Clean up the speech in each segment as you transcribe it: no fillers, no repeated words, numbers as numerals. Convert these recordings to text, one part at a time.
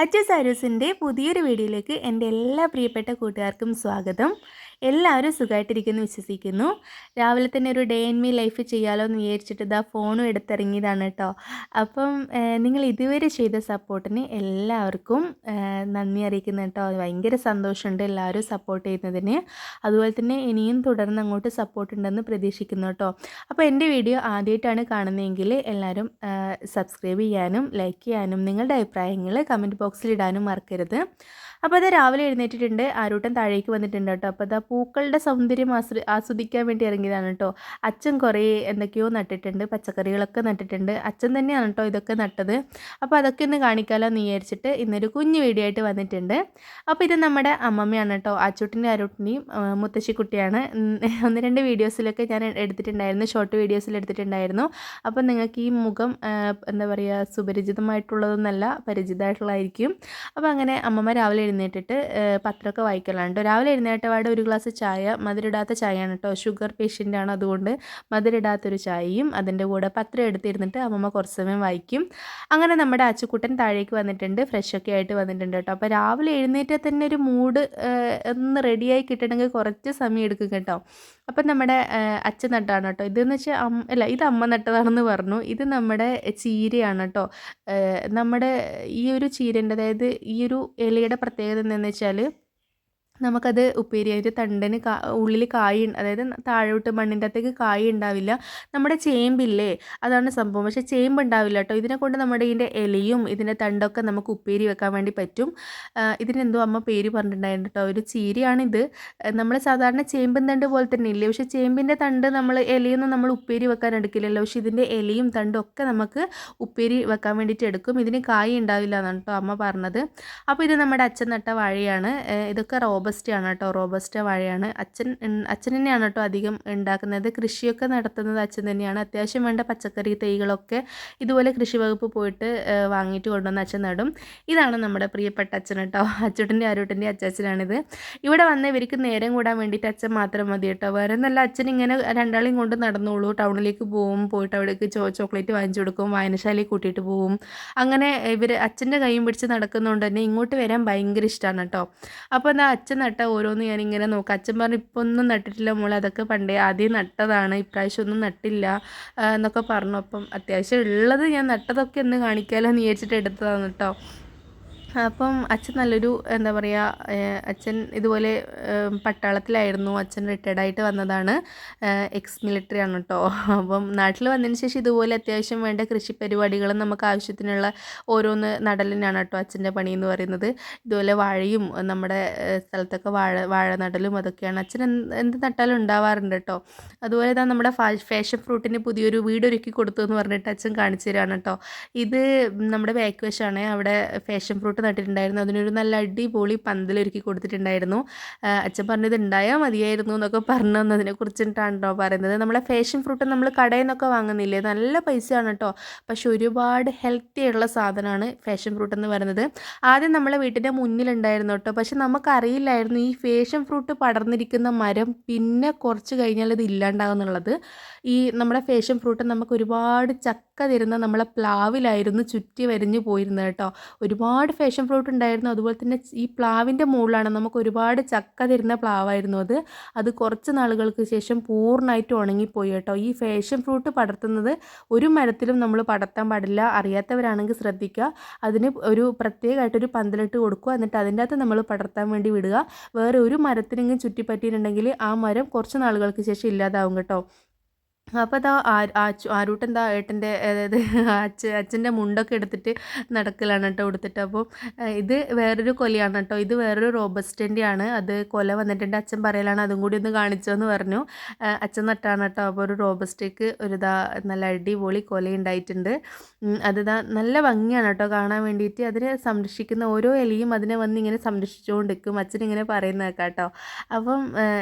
അച്ചു സാരൂസിൻ്റെ പുതിയൊരു വീഡിയോയിലേക്ക് എൻ്റെ എല്ലാ പ്രിയപ്പെട്ട കൂട്ടുകാർക്കും സ്വാഗതം. എല്ലാവരും സുഖമായിട്ടിരിക്കുന്നു വിശ്വസിക്കുന്നു. രാവിലെ തന്നെ ഒരു ഡേ ഇൻ മീ ലൈഫ് ചെയ്യാലോ എന്ന് വിചാരിച്ചിട്ട് ഇതാ ഫോണും എടുത്തിറങ്ങിയതാണ് കേട്ടോ. അപ്പം നിങ്ങൾ ഇതുവരെ ചെയ്ത സപ്പോർട്ടിന് എല്ലാവർക്കും നന്ദി അറിയിക്കുന്നു കേട്ടോ. ഭയങ്കര സന്തോഷമുണ്ട് എല്ലാവരും സപ്പോർട്ട് ചെയ്യുന്നതിന്. അതുപോലെ തന്നെ ഇനിയും തുടർന്ന് അങ്ങോട്ട് സപ്പോർട്ട് ഉണ്ടെന്ന് പ്രതീക്ഷിക്കുന്നു കേട്ടോ. അപ്പോൾ എൻ്റെ വീഡിയോ ആദ്യമായിട്ടാണ് കാണുന്നതെങ്കിൽ എല്ലാവരും സബ്സ്ക്രൈബ് ചെയ്യാനും ലൈക്ക് ചെയ്യാനും നിങ്ങളുടെ അഭിപ്രായങ്ങൾ കമൻറ്റ് ബോക്സിൽ ഇടാനും മറക്കരുത്. അപ്പോൾ അത് രാവിലെ എഴുന്നേറ്റിട്ടുണ്ട്, ആരൂട്ടൻ താഴേക്ക് വന്നിട്ടുണ്ട് കേട്ടോ. അപ്പോൾ അതാ പൂക്കളുടെ സൗന്ദര്യം ആസ്വദിക്കാൻ വേണ്ടി ഇറങ്ങിയതാണ് കേട്ടോ. അച്ഛൻ കുറേ എന്തൊക്കെയോ നട്ടിട്ടുണ്ട്, പച്ചക്കറികളൊക്കെ നട്ടിട്ടുണ്ട്. അച്ഛൻ തന്നെയാണ് കേട്ടോ ഇതൊക്കെ നട്ടത്. അപ്പോൾ അതൊക്കെ ഒന്ന് കാണിക്കാമല്ലോ എന്ന് വിചാരിച്ചിട്ട് ഇന്നൊരു കുഞ്ഞു വീഡിയോ ആയിട്ട് വന്നിട്ടുണ്ട്. അപ്പോൾ ഇത് നമ്മുടെ അമ്മമ്മയാണ് കേട്ടോ, ആച്ചൂട്ടിൻ്റെ ആരൂട്ടിൻ്റെയും മുത്തശ്ശിക്കുട്ടിയാണ്. ഒന്ന് രണ്ട് വീഡിയോസിലൊക്കെ ഞാൻ എടുത്തിട്ടുണ്ടായിരുന്നു, ഷോർട്ട് വീഡിയോസിൽ എടുത്തിട്ടുണ്ടായിരുന്നു. അപ്പോൾ നിങ്ങൾക്ക് ഈ മുഖം എന്താ പറയുക സുപരിചിതമായിട്ടുള്ളതൊന്നല്ല, പരിചിതമായിട്ടുള്ളതായിരിക്കും. അപ്പോൾ അങ്ങനെ അമ്മമ്മ രാവിലെ എഴുന്നേറ്റിട്ട് പത്രമൊക്കെ വായിക്കലാണ് കേട്ടോ. രാവിലെ എഴുന്നേറ്റപാടെ ഒരു ഗ്ലാസ് ചായ, മധുരിടാത്ത ചായയാണ് കേട്ടോ, ഷുഗർ പേഷ്യൻ്റാണ്, അതുകൊണ്ട് മധുരിടാത്തൊരു ചായയും അതിൻ്റെ കൂടെ പത്രം എടുത്തിരുന്നിട്ട് അമ്മമ്മ കുറച്ച് സമയം വായിക്കും. അങ്ങനെ നമ്മുടെ അച്ചുക്കുട്ടൻ താഴേക്ക് വന്നിട്ടുണ്ട്, ഫ്രഷൊക്കെ ആയിട്ട് വന്നിട്ടുണ്ട് കേട്ടോ. അപ്പോൾ രാവിലെ എഴുന്നേറ്റാൽ തന്നെ ഒരു മൂഡ് ഒന്ന് റെഡിയായി കിട്ടണമെങ്കിൽ കുറച്ച് സമയം എടുക്കും കേട്ടോ. അപ്പം നമ്മുടെ അച്ഛൻ നട്ടാണ് കേട്ടോ. ഇതെന്ന് വെച്ചാൽ അല്ല, ഇത് അമ്മ നട്ടതാണെന്ന് പറഞ്ഞു. ഇത് നമ്മുടെ ചീരയാണ് കേട്ടോ. നമ്മുടെ ഈ ഒരു ചീരൻ്റെ, അതായത് ഈ ഒരു ഇലയുടെ പ്രത്യേകത എന്താണെന്ന് വെച്ചാൽ നമുക്കത് ഉപ്പേരിയായിട്ട് തണ്ടിന് ഉള്ളിൽ കായ്, അതായത് താഴോട്ട് മണ്ണിൻ്റെ അകത്തേക്ക് കായ് ഉണ്ടാവില്ല. നമ്മുടെ ചേമ്പില്ലേ, അതാണ് സംഭവം. പക്ഷേ ചേമ്പ് ഉണ്ടാവില്ല കേട്ടോ. ഇതിനെ കൊണ്ട് നമ്മുടെ ഇതിൻ്റെ ഇലയും ഇതിൻ്റെ തണ്ടൊക്കെ നമുക്ക് ഉപ്പേരി വെക്കാൻ വേണ്ടി പറ്റും. ഇതിനെന്തോ അമ്മ പേര് പറഞ്ഞിട്ടുണ്ടായിരുന്നു കേട്ടോ. ഒരു ചീരയാണിത്. നമ്മൾ സാധാരണ ചേമ്പൻ തണ്ട് പോലെ തന്നെ ഇല്ലേ, പക്ഷേ ചേമ്പിൻ്റെ തണ്ട് നമ്മൾ ഇലയൊന്നും നമ്മൾ ഉപ്പേരി വെക്കാൻ എടുക്കില്ലല്ലോ. പക്ഷേ ഇതിൻ്റെ ഇലയും തണ്ടും ഒക്കെ നമുക്ക് ഉപ്പേരി വെക്കാൻ വേണ്ടിയിട്ട് എടുക്കും. ഇതിന് കായ് ഉണ്ടാവില്ല എന്നാണ് കേട്ടോ അമ്മ പറഞ്ഞത്. അപ്പോൾ ഇത് നമ്മുടെ അച്ഛൻ നട്ട വാഴയാണ്. ഇതൊക്കെ റോബസ്റ്റയാണ് കേട്ടോ, റോബസ്റ്റ വാഴയാണ്. അച്ഛൻ തന്നെയാണ് കേട്ടോ അധികം ഉണ്ടാക്കുന്നത്. കൃഷിയൊക്കെ നടത്തുന്നത് അച്ഛൻ തന്നെയാണ്. അത്യാവശ്യം വേണ്ട പച്ചക്കറി തൈകളൊക്കെ ഇതുപോലെ കൃഷി വകുപ്പ് പോയിട്ട് വാങ്ങിയിട്ട് കൊണ്ടുവന്ന് അച്ഛൻ നടും. ഇതാണ് നമ്മുടെ പ്രിയപ്പെട്ട അച്ഛൻ കേട്ടോ, അച്ചൂട്ടൻ്റെ ആരൂട്ടൻ്റെ അച്ചാച്ചനാണിത്. ഇവിടെ വന്ന് ഇവർക്ക് നേരം കൂടാൻ വേണ്ടിയിട്ട് അച്ഛൻ മാത്രം മതി കേട്ടോ. വേറെ നല്ല അച്ഛൻ ഇങ്ങനെ രണ്ടാളെയും കൊണ്ട് നടന്നോളൂ. ടൗണിലേക്ക് പോവും, പോയിട്ട് അവിടേക്ക് ചോക്ലേറ്റ് വാങ്ങിച്ചു കൊടുക്കും, വായനശാലയിൽ കൂട്ടിയിട്ട് പോവും. അങ്ങനെ ഇവർ അച്ഛൻ്റെ കൈയും പിടിച്ച് നടക്കുന്നതുകൊണ്ട് തന്നെ ഇങ്ങോട്ട് വരാൻ ഭയങ്കര ഇഷ്ടമാണ് കേട്ടോ. അപ്പോൾ എന്താ അച്ഛൻ നട്ട ഓരോന്ന് ഞാനിങ്ങനെ നോക്കാം. അച്ഛൻ പറഞ്ഞു ഇപ്പോൾ ഒന്നും നട്ടിട്ടില്ല മോളെ, അതൊക്കെ പണ്ടേ ആദ്യം നട്ടതാണ്, ഇപ്രാവശ്യം ഒന്നും നട്ടില്ല എന്നൊക്കെ പറഞ്ഞു. അപ്പം അത്യാവശ്യം ഉള്ളത് ഞാൻ നട്ടതൊക്കെ ഒന്ന് കാണിക്കാമല്ലോ എന്ന് വിചാരിച്ചിട്ട് എടുത്തതാണ് കേട്ടോ. അപ്പം അച്ഛൻ നല്ലൊരു എന്താ പറയുക, അച്ഛൻ ഇതുപോലെ പട്ടാളത്തിലായിരുന്നു. അച്ഛൻ റിട്ടയർഡായിട്ട് വന്നതാണ്, എക്സ് മിലിറ്ററി ആണ് കേട്ടോ. അപ്പം നാട്ടിൽ വന്നതിന് ശേഷം ഇതുപോലെ അത്യാവശ്യം വേണ്ട കൃഷി പരിപാടികളും നമുക്ക് ആവശ്യത്തിനുള്ള ഓരോന്ന് നടലിനാണ് കേട്ടോ അച്ഛൻ്റെ പണി എന്ന് പറയുന്നത്. ഇതുപോലെ വാഴയും നമ്മുടെ സ്ഥലത്തൊക്കെ വാഴ നടലും അതൊക്കെയാണ്. അച്ഛൻ എന്ത് നട്ടാലും ഉണ്ടാവാറുണ്ട് കേട്ടോ. അതുപോലെ തന്നെ നമ്മുടെ ഫാഷൻ ഫ്രൂട്ടിന് പുതിയൊരു വീടൊരുക്കി കൊടുത്തു എന്ന് പറഞ്ഞിട്ട് അച്ഛൻ കാണിച്ചു തരാണ് കേട്ടോ. ഇത് നമ്മുടെ ബാക്ക് വശമാണ്, അവിടെ ഫാഷൻ ഫ്രൂട്ട് നട്ടിട്ടുണ്ടായിരുന്നു. അതിനൊരു നല്ല അടിപൊളി പന്തലൊരുക്കി കൊടുത്തിട്ടുണ്ടായിരുന്നു. അച്ഛൻ പറഞ്ഞത് ഉണ്ടായാൽ മതിയായിരുന്നു എന്നൊക്കെ പറഞ്ഞു തന്നതിനെ കുറിച്ചിട്ടാണ് കേട്ടോ പറയുന്നത്. നമ്മളെ ഫാഷൻ ഫ്രൂട്ട് നമ്മൾ കടയിൽ നിന്നൊക്കെ വാങ്ങുന്നില്ലേ, നല്ല പൈസയാണ് കേട്ടോ. പക്ഷെ ഒരുപാട് ഹെൽത്തി ആയിട്ടുള്ള സാധനമാണ് ഫാഷൻ ഫ്രൂട്ട് എന്ന് പറയുന്നത്. ആദ്യം നമ്മളെ വീട്ടിൻ്റെ മുന്നിലുണ്ടായിരുന്നു കേട്ടോ, പക്ഷെ നമുക്കറിയില്ലായിരുന്നു ഈ ഫാഷൻ ഫ്രൂട്ട് പടർന്നിരിക്കുന്ന മരം പിന്നെ കുറച്ച് കഴിഞ്ഞാൽ ഇത് ഇല്ലാണ്ടാകുന്നുള്ളത്. ഈ നമ്മുടെ ഫാഷൻ ഫ്രൂട്ട് നമുക്ക് ഒരുപാട് ചക്ക തരുന്ന നമ്മളെ പ്ലാവിലായിരുന്നു ചുറ്റി വരിഞ്ഞു പോയിരുന്നത് കേട്ടോ. ഒരുപാട് ഫാഷൻ ഫ്രൂട്ട് ഉണ്ടായിരുന്നു. അതുപോലെ തന്നെ ഈ പ്ലാവിൻ്റെ മുകളിലാണ് നമുക്ക് ഒരുപാട് ചക്ക തരുന്ന പ്ലാവായിരുന്നു അത് കുറച്ച് നാളുകൾക്ക് ശേഷം പൂർണ്ണമായിട്ട് ഉണങ്ങിപ്പോയി കേട്ടോ. ഈ ഫാഷൻ ഫ്രൂട്ട് പടർത്തുന്നത് ഒരു മരത്തിലും നമ്മൾ പടർത്താൻ പാടില്ല. അറിയാത്തവരാണെങ്കിൽ ശ്രദ്ധിക്കുക. അതിന് ഒരു പ്രത്യേകമായിട്ടൊരു പന്തലിട്ട് കൊടുക്കുക, എന്നിട്ട് അതിൻ്റെ അകത്ത് നമ്മൾ പടർത്താൻ വേണ്ടി വിടുക. വേറെ ഒരു മരത്തിനെങ്കിലും ചുറ്റിപ്പറ്റിയിട്ടുണ്ടെങ്കിൽ ആ മരം കുറച്ച് നാളുകൾക്ക് ശേഷം ഇല്ലാതാവും കേട്ടോ. അപ്പോൾ അതാ ആരൂട്ടൻ എന്താ ഏട്ടൻ്റെ, അതായത് അച്ഛൻ്റെ മുണ്ടൊക്കെ എടുത്തിട്ട് നടക്കലാണ് കേട്ടോ കൊടുത്തിട്ട്. അപ്പോൾ ഇത് വേറൊരു കൊലയാണ് കേട്ടോ, ഇത് വേറൊരു റോബസ്റ്റൻ്റെ ആണ്. അത് കൊല വന്നിട്ടുണ്ട്. അച്ഛൻ പറയലാണ് അതും കൂടി ഒന്ന് കാണിച്ചോന്ന് പറഞ്ഞു. അച്ഛൻ നട്ടാണ് കേട്ടോ. അപ്പോൾ ഒരു റോബസ്റ്റേക്ക് നല്ല അടിപൊളി കൊല ഉണ്ടായിട്ടുണ്ട്. അതിതാ നല്ല ഭംഗിയാണ് കേട്ടോ കാണാൻ വേണ്ടിയിട്ട്. അതിനെ സംരക്ഷിക്കുന്ന ഓരോ ഇലയും അതിനെ വന്ന് ഇങ്ങനെ സംരക്ഷിച്ചുകൊണ്ടിരിക്കും. അച്ഛനിങ്ങനെ പറയുന്നത് കേട്ടോ. അപ്പം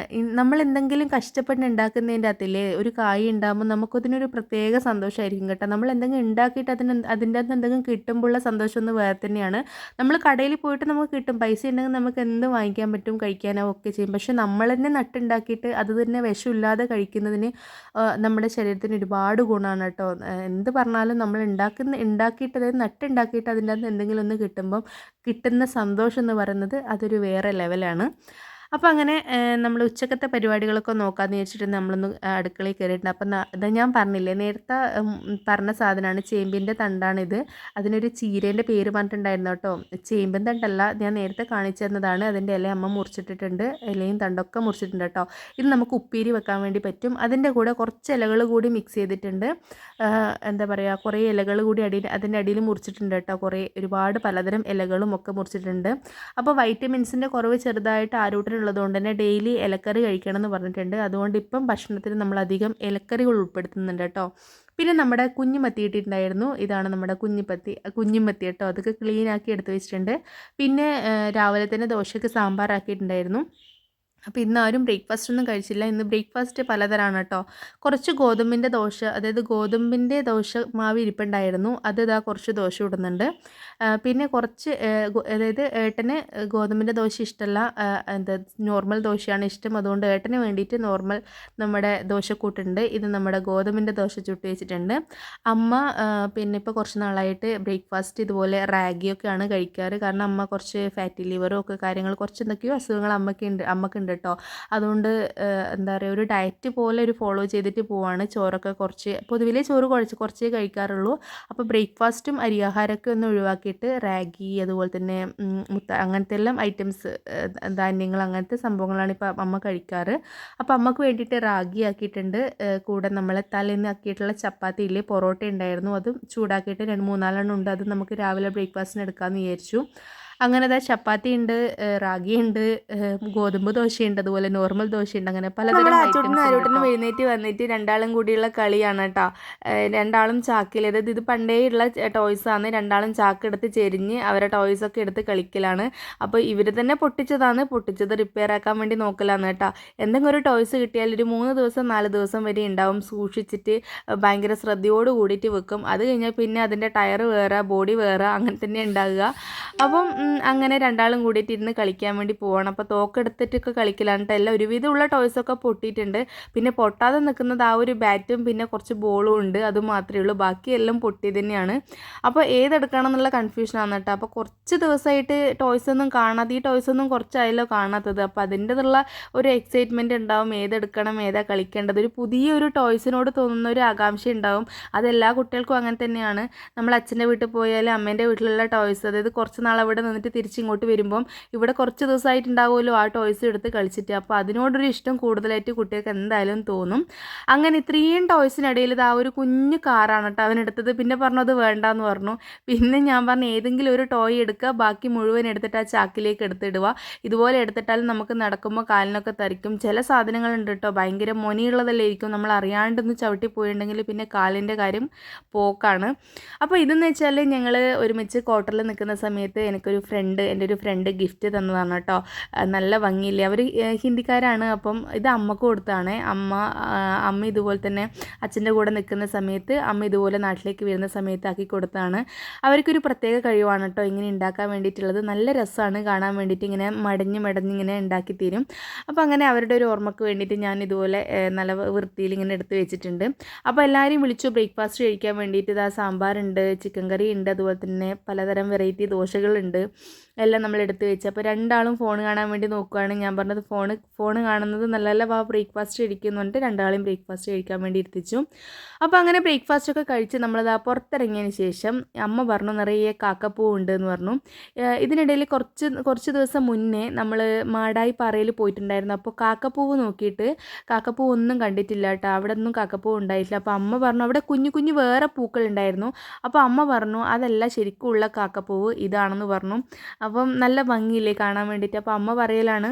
നമ്മൾ എന്തെങ്കിലും കഷ്ടപ്പെട്ട് ഉണ്ടാക്കുന്നതിൻ്റെ അകത്തില്ലേ ഒരു കായ് ഉണ്ടാകുമ്പോൾ നമുക്കതിനൊരു പ്രത്യേക സന്തോഷമായിരിക്കും കേട്ടോ. നമ്മൾ എന്തെങ്കിലും ഉണ്ടാക്കിയിട്ട് അതിൻ്റെ അകത്ത് എന്തെങ്കിലും കിട്ടുമ്പോഴുള്ള സന്തോഷം ഒന്ന് വേറെ തന്നെയാണ്. നമ്മൾ കടയിൽ പോയിട്ട് നമുക്ക് കിട്ടും, പൈസ ഉണ്ടെങ്കിൽ നമുക്ക് എന്ത് വാങ്ങിക്കാൻ പറ്റും, കഴിക്കാനോ ഒക്കെ ചെയ്യും. പക്ഷെ നമ്മൾ തന്നെ നട്ടുണ്ടാക്കിയിട്ട് അത് തന്നെ വിഷമില്ലാതെ കഴിക്കുന്നതിന് നമ്മുടെ ശരീരത്തിന് ഒരുപാട് ഗുണമാണ് കേട്ടോ. എന്ത് പറഞ്ഞാലും നമ്മൾ ഉണ്ടാക്കിയിട്ട് അതായത് നട്ടുണ്ടാക്കിയിട്ട് അതിൻ്റെ അകത്ത് എന്തെങ്കിലും ഒന്ന് കിട്ടുമ്പം കിട്ടുന്ന സന്തോഷം എന്ന് പറയുന്നത് അതൊരു വേറെ ലെവലാണ്. അപ്പോൾ അങ്ങനെ നമ്മൾ ഉച്ചക്കത്തെ പരിപാടികളൊക്കെ നോക്കാമെന്ന് വിചാരിച്ചിട്ട് നമ്മളൊന്ന് അടുക്കളയിൽ കയറിയിട്ടുണ്ട്. അപ്പം ഇത് ഞാൻ പറഞ്ഞില്ലേ നേരത്തെ പറഞ്ഞ സാധനമാണ്, ചേമ്പിൻ്റെ തണ്ടാണിത്. അതിനൊരു ചീരേൻ്റെ പേര് പറഞ്ഞിട്ടുണ്ടായിരുന്നു കേട്ടോ. ചേമ്പിൻ തണ്ടല്ല, ഞാൻ നേരത്തെ കാണിച്ചു തന്നതാണ്. അതിൻ്റെ ഇല അമ്മ മുറിച്ചിട്ടിട്ടുണ്ട്, ഇലയും തണ്ടൊക്കെ മുറിച്ചിട്ടുണ്ട് കേട്ടോ. ഇത് നമുക്ക് ഉപ്പേരി വെക്കാൻ വേണ്ടി പറ്റും. അതിൻ്റെ കൂടെ കുറച്ച് ഇലകൾ കൂടി മിക്സ് ചെയ്തിട്ടുണ്ട്. എന്താ പറയുക, കുറേ ഇലകൾ കൂടി അതിൻ്റെ അടിയിൽ മുറിച്ചിട്ടുണ്ട് കേട്ടോ. ഒരുപാട് പലതരം ഇലകളും ഒക്കെ മുറിച്ചിട്ടുണ്ട്. അപ്പോൾ വൈറ്റമിൻസിൻ്റെ കുറവ് ചെറുതായിട്ട് ആരോട്ടിനുള്ളതുകൊണ്ട് തന്നെ ഡെയിലി ഇലക്കറി കഴിക്കണം എന്ന് പറഞ്ഞിട്ടുണ്ട്. അതുകൊണ്ട് ഇപ്പം ഭക്ഷണത്തിൽ നമ്മളധികം ഇലക്കറികൾ ഉൾപ്പെടുത്തുന്നുണ്ട് കേട്ടോ. പിന്നെ നമ്മുടെ കുഞ്ഞിമത്തി ഇട്ടിട്ടുണ്ടായിരുന്നു. ഇതാണ് നമ്മുടെ കുഞ്ഞിമത്തി കേട്ടോ. അതൊക്കെ ക്ലീൻ ആക്കി എടുത്ത് വെച്ചിട്ടുണ്ട്. പിന്നെ രാവിലെ തന്നെ ദോശയ്ക്ക് സാമ്പാർ ആക്കിയിട്ടുണ്ടായിരുന്നു. അപ്പോൾ ഇന്ന് ആരും ബ്രേക്ക്ഫാസ്റ്റ് ഒന്നും കഴിച്ചില്ല. ഇന്ന് ബ്രേക്ക്ഫാസ്റ്റ് പലതരമാണ് കേട്ടോ. കുറച്ച് ഗോതമ്പിൻ്റെ ദോശ, അതായത് ഗോതമ്പിൻ്റെ ദോശ മാവ് ഇരിപ്പുണ്ടായിരുന്നു, അത് ഇതാ കുറച്ച് ദോശ ഇടുന്നുണ്ട്. പിന്നെ കുറച്ച് അതായത് ഏട്ടന് ഗോതമ്പിൻ്റെ ദോശ ഇഷ്ടമല്ല, നോർമൽ ദോശയാണ് ഇഷ്ടം. അതുകൊണ്ട് ഏട്ടന് വേണ്ടിയിട്ട് നോർമൽ നമ്മുടെ ദോശക്കൂട്ടുണ്ട്. ഇത് നമ്മുടെ ഗോതമ്പിൻ്റെ ദോശ ചുട്ട് വെച്ചിട്ടുണ്ട്. അമ്മ പിന്നെ ഇപ്പോൾ കുറച്ച് നാളായിട്ട് ബ്രേക്ക്ഫാസ്റ്റ് ഇതുപോലെ റാഗിയൊക്കെയാണ് കഴിക്കാറ്. കാരണം അമ്മ കുറച്ച് ഫാറ്റി ലിവറും ഒക്കെ കാര്യങ്ങൾ കുറച്ച് എന്തൊക്കെയോ അസുഖങ്ങൾ അമ്മക്കുണ്ട് കേട്ടോ. അതുകൊണ്ട് എന്താ പറയുക, ഒരു ഡയറ്റ് പോലെ ഒരു ഫോളോ ചെയ്തിട്ട് പോവാണ്. ചോറൊക്കെ കുറച്ച്, പൊതുവിലെ ചോറ് കുറച്ചേ കഴിക്കാറുള്ളൂ. അപ്പോൾ ബ്രേക്ക്ഫാസ്റ്റും അരിയാഹാരമൊക്കെ ഒന്ന് ഒഴിവാക്കിയിട്ട് റാഗി, അതുപോലെ തന്നെ അങ്ങനത്തെ എല്ലാം ഐറ്റംസ്, ധാന്യങ്ങൾ, അങ്ങനത്തെ സംഭവങ്ങളാണ് ഇപ്പോൾ അമ്മ കഴിക്കാറ്. അപ്പോൾ അമ്മക്ക് വേണ്ടിയിട്ട് റാഗി ആക്കിയിട്ടുണ്ട്. കൂടെ നമ്മൾ തലേന്ന് ആക്കിയിട്ടുള്ള ചപ്പാത്തി ഇല്ലേ, പൊറോട്ട ഉണ്ടായിരുന്നു, അതും ചൂടാക്കിയിട്ട് 2-3 ഉണ്ട്. അത് നമുക്ക് രാവിലെ ബ്രേക്ക്ഫാസ്റ്റിന് എടുക്കാമെന്ന് വിചാരിച്ചു. അങ്ങനെ ചപ്പാത്തി ഉണ്ട്, റാഗി ഉണ്ട്, ഗോതമ്പ് ദോശയുണ്ട്, അതുപോലെ നോർമൽ ദോശയുണ്ട്. അങ്ങനെ പലതരം ഐറ്റംസ്. എഴുന്നേറ്റ് വന്നിട്ട് രണ്ടാളും കൂടിയുള്ള കളിയാണ് കേട്ടോ. രണ്ടാളും ചാക്കിൽ, അതായത് ഇത് പണ്ടേ ഉള്ള ടോയ്സാണ്. രണ്ടാളും ചാക്കെടുത്ത് ചെരിഞ്ഞ് അവരെ ടോയ്സൊക്കെ എടുത്ത് കളിക്കലാണ്. അപ്പോൾ ഇവർ തന്നെ പൊട്ടിച്ചത് റിപ്പയർ ആക്കാൻ വേണ്ടി നോക്കലാണ് കേട്ടോ. എന്തെങ്കിലും ഒരു ടോയ്സ് കിട്ടിയാൽ ഒരു 3 ദിവസം 4 ദിവസം വരെ ഉണ്ടാവും. സൂക്ഷിച്ചിട്ട് ഭയങ്കര ശ്രദ്ധയോട് കൂടിയിട്ട് വെക്കും. അത് കഴിഞ്ഞാൽ പിന്നെ അതിൻ്റെ ടയർ വേറെ, ബോഡി വേറെ, അങ്ങനെ തന്നെ ഉണ്ടാകുക. അപ്പം അങ്ങനെ രണ്ടാളും കൂടിയിട്ട് ഇരുന്ന് കളിക്കാൻ വേണ്ടി പോവാണ്. അപ്പോൾ തോക്കെടുത്തിട്ടൊക്കെ കളിക്കലാണ് കേട്ടോ. എല്ലാം ഒരുവിധമുള്ള ടോയ്സൊക്കെ പൊട്ടിയിട്ടുണ്ട്. പിന്നെ പൊട്ടാതെ നിൽക്കുന്നത് ആ ഒരു ബാറ്റും പിന്നെ കുറച്ച് ബോളും ഉണ്ട്, അത് മാത്രമേ ഉള്ളൂ. ബാക്കിയെല്ലാം പൊട്ടി തന്നെയാണ്. അപ്പോൾ ഏതെടുക്കണം എന്നുള്ള കൺഫ്യൂഷനാണ് കേട്ടോ. അപ്പോൾ കുറച്ച് ദിവസമായിട്ട് ടോയ്സൊന്നും കാണാതെ, ഈ ടോയ്സൊന്നും കുറച്ചായല്ലോ കാണാത്തത്. അപ്പോൾ അതിൻ്റെതുള്ള ഒരു എക്സൈറ്റ്മെൻറ്റ് ഉണ്ടാവും, ഏതെടുക്കണം, ഏതാ കളിക്കേണ്ടത്. ഒരു പുതിയൊരു ടോയ്സിനോട് തോന്നുന്ന ഒരു ആകാംക്ഷ ഉണ്ടാവും. അതെല്ലാ കുട്ടികൾക്കും അങ്ങനെ തന്നെയാണ്. നമ്മൾ അച്ഛൻ്റെ വീട്ടിൽ പോയാലും അമ്മേൻ്റെ വീട്ടിലുള്ള ടോയ്സ്, അതായത് കുറച്ച് നാൾ അവിടെ നിന്നിട്ട് തിരിച്ചിങ്ങോട്ട് വരുമ്പം ഇവിടെ കുറച്ച് ദിവസമായിട്ടുണ്ടാവുമല്ലോ ആ ടോയ്സ് എടുത്ത് കളിച്ചിട്ട്. അപ്പോൾ അതിനോടൊരു ഇഷ്ടം കൂടുതലായിട്ട് കുട്ടികൾക്ക് എന്തായാലും തോന്നും. അങ്ങനെ ഇത്രയും ടോയ്സിനിടയിൽ ഇത് ആ ഒരു കുഞ്ഞു കാറാണ് കേട്ടോ അവനെടുത്തത്. പിന്നെ പറഞ്ഞു അത് വേണ്ടാന്ന് പറഞ്ഞു. പിന്നെ ഞാൻ പറഞ്ഞു ഏതെങ്കിലും ഒരു ടോയ് എടുക്കുക, ബാക്കി മുഴുവൻ എടുത്തിട്ട് ആ ചാക്കിലേക്ക് എടുത്തിടുക. ഇതുപോലെ എടുത്തിട്ടാലും നമുക്ക് നടക്കുമ്പോൾ കാലിനൊക്കെ തരിക്കും. ചില സാധനങ്ങളുണ്ട് കേട്ടോ, ഭയങ്കര മൊനിയുള്ളതല്ലേ ഇരിക്കും, നമ്മൾ അറിയാണ്ടൊന്ന് ചവിട്ടി പോയിട്ടുണ്ടെങ്കിൽ പിന്നെ കാലിൻ്റെ കാര്യം പോക്കാണ്. അപ്പോൾ ഇതെന്ന് വെച്ചാൽ ഞങ്ങൾ ഒരുമിച്ച് ക്വാർട്ടറിൽ നിൽക്കുന്ന സമയത്ത് എൻ്റെ ഒരു ഫ്രണ്ട് ഗിഫ്റ്റ് തന്നതാണ് കേട്ടോ. നല്ല ഭംഗിയില്ലേ, അവർ ഹിന്ദിക്കാരാണ്. അപ്പം ഇത് അമ്മക്ക് കൊടുത്താണ്. അമ്മ ഇതുപോലെ തന്നെ അച്ഛൻ്റെ കൂടെ നിൽക്കുന്ന സമയത്ത് അമ്മ ഇതുപോലെ നാട്ടിലേക്ക് വരുന്ന സമയത്ത് ആക്കി കൊടുത്താണ്. അവർക്കൊരു പ്രത്യേക കഴിവാണ് കേട്ടോ ഇങ്ങനെ ഉണ്ടാക്കാൻ വേണ്ടിയിട്ടുള്ളത്. നല്ല രസമാണ് കാണാൻ വേണ്ടിയിട്ട്, ഇങ്ങനെ മടഞ്ഞ് ഇങ്ങനെ ഉണ്ടാക്കി തരും. അപ്പോൾ അങ്ങനെ അവരുടെ ഒരു ഓർമ്മക്ക് വേണ്ടിയിട്ട് ഞാൻ ഇതുപോലെ നല്ല വൃത്തിയിൽ ഇങ്ങനെ എടുത്ത് വെച്ചിട്ടുണ്ട്. അപ്പോൾ എല്ലാവരെയും വിളിച്ചു ബ്രേക്ക്ഫാസ്റ്റ് കഴിക്കാൻ വേണ്ടിയിട്ട്. ഇതാ സാമ്പാറുണ്ട്, ചിക്കൻ കറി ഉണ്ട്, അതുപോലെ തന്നെ പലതരം വെറൈറ്റി ദോശകളുണ്ട്, എല്ലാം നമ്മൾ എടുത്ത് വെച്ച്. അപ്പോൾ രണ്ടാളും ഫോൺ കാണാൻ വേണ്ടി നോക്കുകയാണ്. ഞാൻ പറഞ്ഞത് ഫോൺ കാണുന്നത് നല്ലല്ല, ബ്രേക്ക്ഫാസ്റ്റ് കഴിക്കുന്നുണ്ട്. രണ്ടാളും ബ്രേക്ക്ഫാസ്റ്റ് കഴിക്കാൻ വേണ്ടി ഇരുത്തിച്ചു. അപ്പോൾ അങ്ങനെ ബ്രേക്ക്ഫാസ്റ്റൊക്കെ കഴിച്ച് നമ്മളത് പുറത്തിറങ്ങിയതിന് ശേഷം അമ്മ പറഞ്ഞു നിറയെ കാക്കപ്പൂ ഉണ്ട് എന്ന് പറഞ്ഞു. ഇതിനിടയിൽ കുറച്ച് ദിവസം മുന്നേ നമ്മൾ മാടായി പാറയിൽ പോയിട്ടുണ്ടായിരുന്നു. അപ്പോൾ കാക്കപ്പൂവ് നോക്കിയിട്ട് കാക്കപ്പൂ ഒന്നും കണ്ടിട്ടില്ല കേട്ടോ, അവിടെ ഒന്നും കാക്കപ്പൂ ഉണ്ടായിട്ടില്ല. അപ്പോൾ അമ്മ പറഞ്ഞു അവിടെ കുഞ്ഞു കുഞ്ഞു വേറെ പൂക്കൾ ഉണ്ടായിരുന്നു. അപ്പോൾ അമ്മ പറഞ്ഞു അതല്ല ശരിക്കും ഉള്ള കാക്കപ്പൂവ് ഇതാണെന്ന് പറഞ്ഞു. അപ്പം നല്ല ഭംഗിയില്ലേ കാണാൻ വേണ്ടിയിട്ട്. അപ്പോൾ അമ്മ പറയലാണ്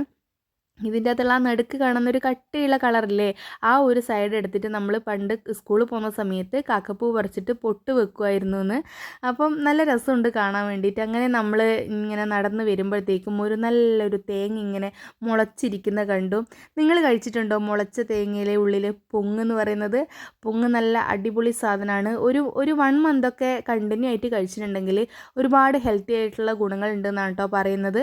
ഇതിൻ്റെ അകത്തുള്ള ആ നടുക്ക് കാണുന്നൊരു കട്ടിയുള്ള കളറില്ലേ, ആ ഒരു സൈഡ് എടുത്തിട്ട് നമ്മൾ പണ്ട് സ്കൂളിൽ പോകുന്ന സമയത്ത് കാക്കപ്പൂ പറിച്ചിട്ട് പൊട്ട് വെക്കുമായിരുന്നു എന്ന്. അപ്പം നല്ല രസമുണ്ട് കാണാൻ വേണ്ടിയിട്ട്. അങ്ങനെ നമ്മൾ ഇങ്ങനെ നടന്ന് വരുമ്പോഴത്തേക്കും ഒരു നല്ലൊരു തേങ്ങ ഇങ്ങനെ മുളച്ചിരിക്കുന്ന കണ്ടു. നിങ്ങൾ കഴിച്ചിട്ടുണ്ടോ മുളച്ച തേങ്ങയിലെ ഉള്ളിൽ പൊങ്ങ് എന്ന് പറയുന്നത്? പൊങ്ങ് നല്ല അടിപൊളി സാധനമാണ്. ഒരു 1 മന്തൊക്കെ കണ്ടിന്യൂ ആയിട്ട് കഴിച്ചിട്ടുണ്ടെങ്കിൽ ഒരുപാട് ഹെൽത്തി ആയിട്ടുള്ള ഗുണങ്ങളുണ്ടെന്നാണ് കേട്ടോ പറയുന്നത്.